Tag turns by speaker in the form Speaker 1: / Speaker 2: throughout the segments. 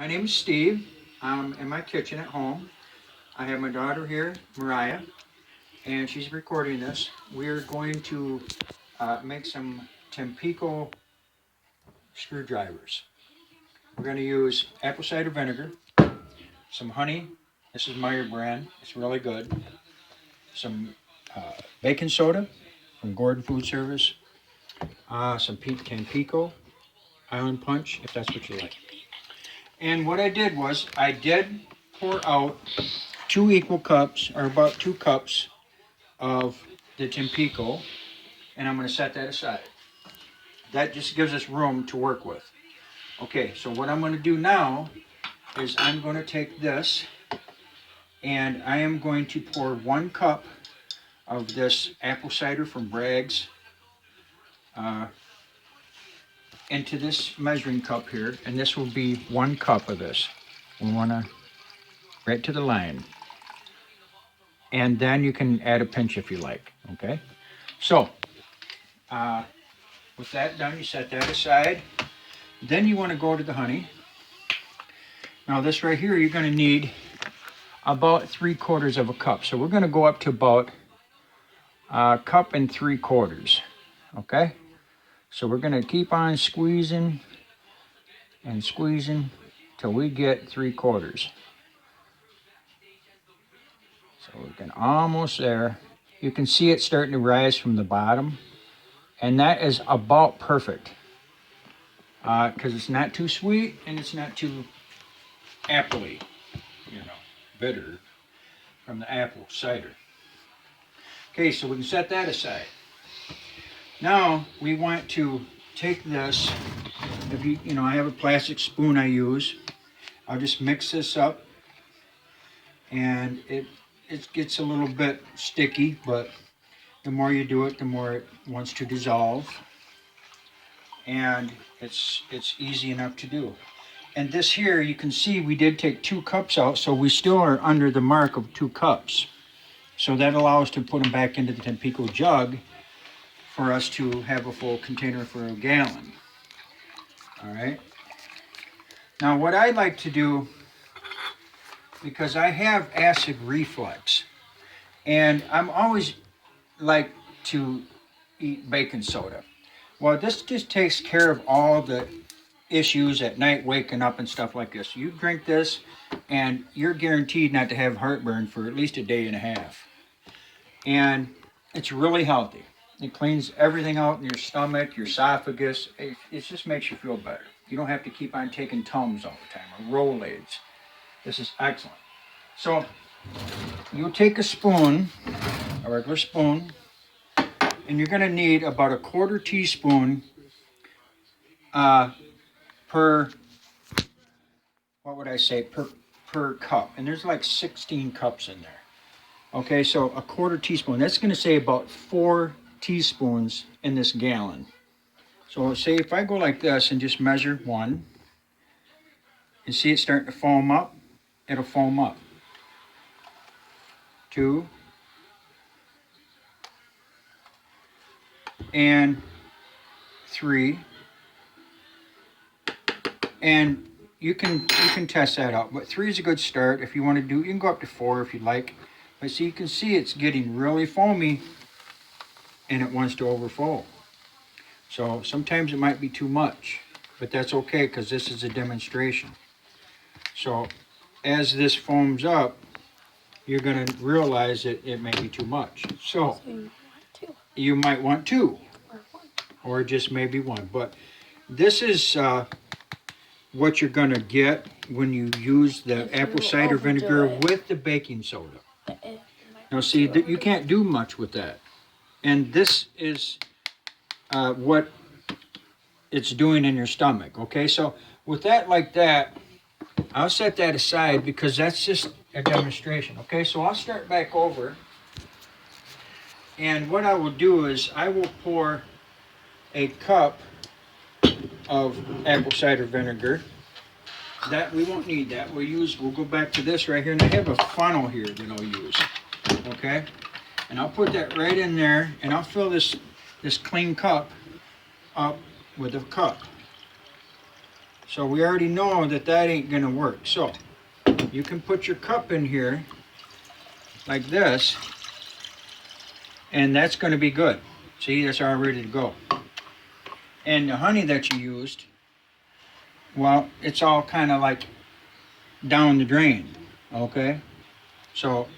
Speaker 1: My name is Steve. I'm in my kitchen at home. I have my daughter here, Mariah, and she's recording this. We're going to make some Tampico screwdrivers. We're going to use apple cider vinegar, some honey. This is Meyer brand. It's really good. Some baking soda from Gordon Food Service. Some Tampico Island Punch, if that's what you like. And what I did was I did pour out 2 equal cups, or about 2 cups of the Tampico, and I'm going to set that aside. That just gives us room to work with. Okay, so what I'm going to do now is I'm going to take this and I am going to pour 1 cup of this apple cider from Bragg's into this measuring cup here, and this will be 1 cup of this. We want to right to the line. And then you can add a pinch if you like, okay? So, with that done, you set that aside. Then you want to go to the honey. Now this right here, you're going to need about 3/4 of a cup. So we're going to go up to about 1 3/4 cups, okay? So we're going to keep on squeezing and squeezing till we get 3/4. So we're getting almost there. You can see it starting to rise from the bottom, and that is about perfect because it's not too sweet and it's not too appley, bitter from the apple cider. Okay, so we can set that aside. Now we want to take this. If I have a plastic spoon I use. I'll just mix this up, and it gets a little bit sticky, but the more you do it, the more it wants to dissolve, and it's easy enough to do. And this here, you can see we did take 2 cups out, so we still are under the mark of 2 cups. So that allows us to put them back into the Tampico jug for us to have a full container for a gallon. All right. Now what I like to do, because I have acid reflux, and I'm always like to eat baking soda. Well, this just takes care of all the issues at night, waking up and stuff like this. You drink this and you're guaranteed not to have heartburn for at least a day and a half. And it's really healthy. It cleans everything out in your stomach, your esophagus. It just makes you feel better. You don't have to keep on taking Tums all the time or Rolaids. This is excellent. So you'll take a spoon, a regular spoon, and you're going to need about 1/4 teaspoon per, what would I say, per cup. And there's like 16 cups in there. Okay, so 1/4 teaspoon. That's going to say about 4 teaspoons in this gallon. So say if I go like this and just measure 1, and see it starting to foam up, it'll foam up. 2, and 3, and you can test that out. But 3 is a good start. If you want to do, you can go up to 4 if you'd like. But see, you can see it's getting really foamy, and it wants to overflow. So sometimes it might be too much, but that's okay because this is a demonstration. So as this foams up, you're going to realize that it may be too much. So you might want 2, or just maybe 1. But this is what you're going to get when you use the apple cider vinegar with the baking soda. Now see, you can't do much with that. And this is what it's doing in your stomach, okay? So with that like that, I'll set that aside because that's just a demonstration, okay? So I'll start back over. And what I will do is I will pour 1 cup of apple cider vinegar. That we won't need that. We'll go back to this right here, and I have a funnel here that I'll use. Okay? And I'll put that right in there, and I'll fill this clean cup up with a cup. So we already know that that ain't gonna work. So you can put your cup in here like this, and that's gonna be good. See, that's all ready to go. And the honey that you used, well, it's all kind of like down the drain, okay? So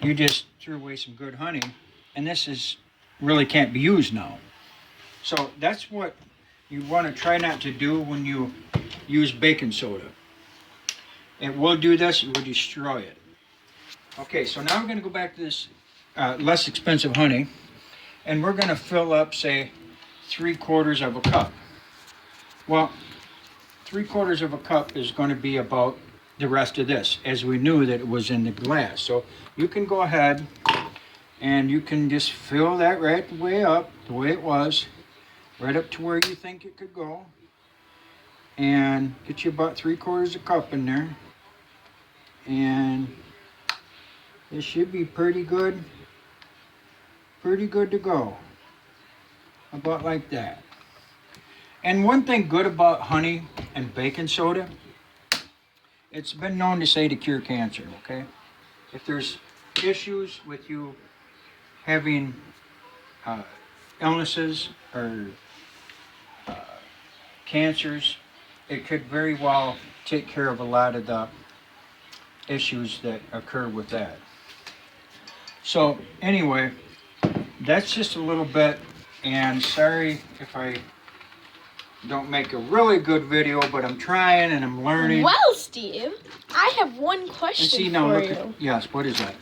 Speaker 1: you just threw away some good honey, and this is really can't be used now. So that's what you want to try not to do when you use baking soda. It will do this, it will destroy it. Okay, so now we're going to go back to this less expensive honey, and we're going to fill up, say, 3/4 of a cup. Well, 3/4 of a cup is going to be about the rest of this, as we knew that it was in the glass. So you can go ahead and you can just fill that right the way up, the way it was, right up to where you think it could go, and get you about 3/4 a cup in there, and it should be pretty good to go, about like that. And one thing good about honey and baking soda, it's been known to say to cure cancer, okay? If there's issues with you having illnesses or cancers, it could very well take care of a lot of the issues that occur with that. So anyway, that's just a little bit, and sorry if I don't make a really good video, but I'm trying and I'm learning.
Speaker 2: Well, Steve, I have one question
Speaker 1: And see, now
Speaker 2: for
Speaker 1: look
Speaker 2: you.
Speaker 1: at, yes, what is that?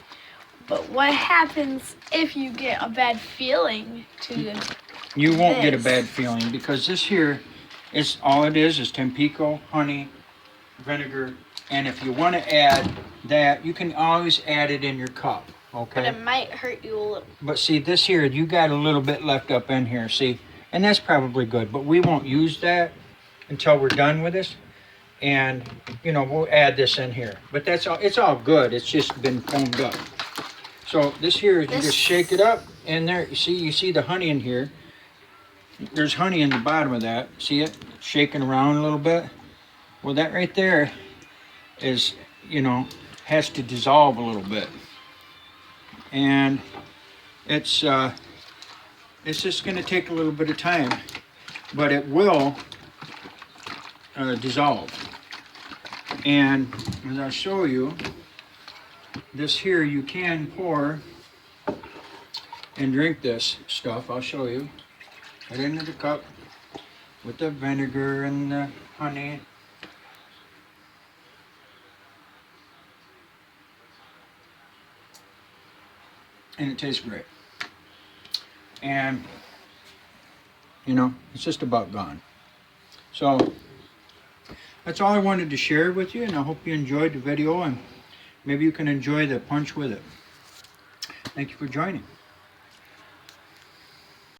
Speaker 2: But what happens if you get a bad feeling to
Speaker 1: You won't get a
Speaker 2: this?
Speaker 1: bad feeling, because this here is all it is Tampico, honey, vinegar, and if you want to add that, you can always add it in your cup,
Speaker 2: But
Speaker 1: okay?
Speaker 2: it might hurt you a little.
Speaker 1: But see, this here, you got a little bit left up in here, see? And that's probably good, but we won't use that until we're done with this. And, you know, we'll add this in here. But that's all, it's all good, it's just been foamed up. So this here, you just shake it up, and there, you see the honey in here. There's honey in the bottom of that. See it? Shaking around a little bit. Well, that right there is, you know, has to dissolve a little bit. And it's just going to take a little bit of time, but it will dissolve. And as I'll show you, this here you can pour and drink this stuff. I'll show you. Put it into the cup with the vinegar and the honey. And it tastes great. And, you know, it's just about gone. So, that's all I wanted to share with you, and I hope you enjoyed the video, and maybe you can enjoy the punch with it. Thank you for joining.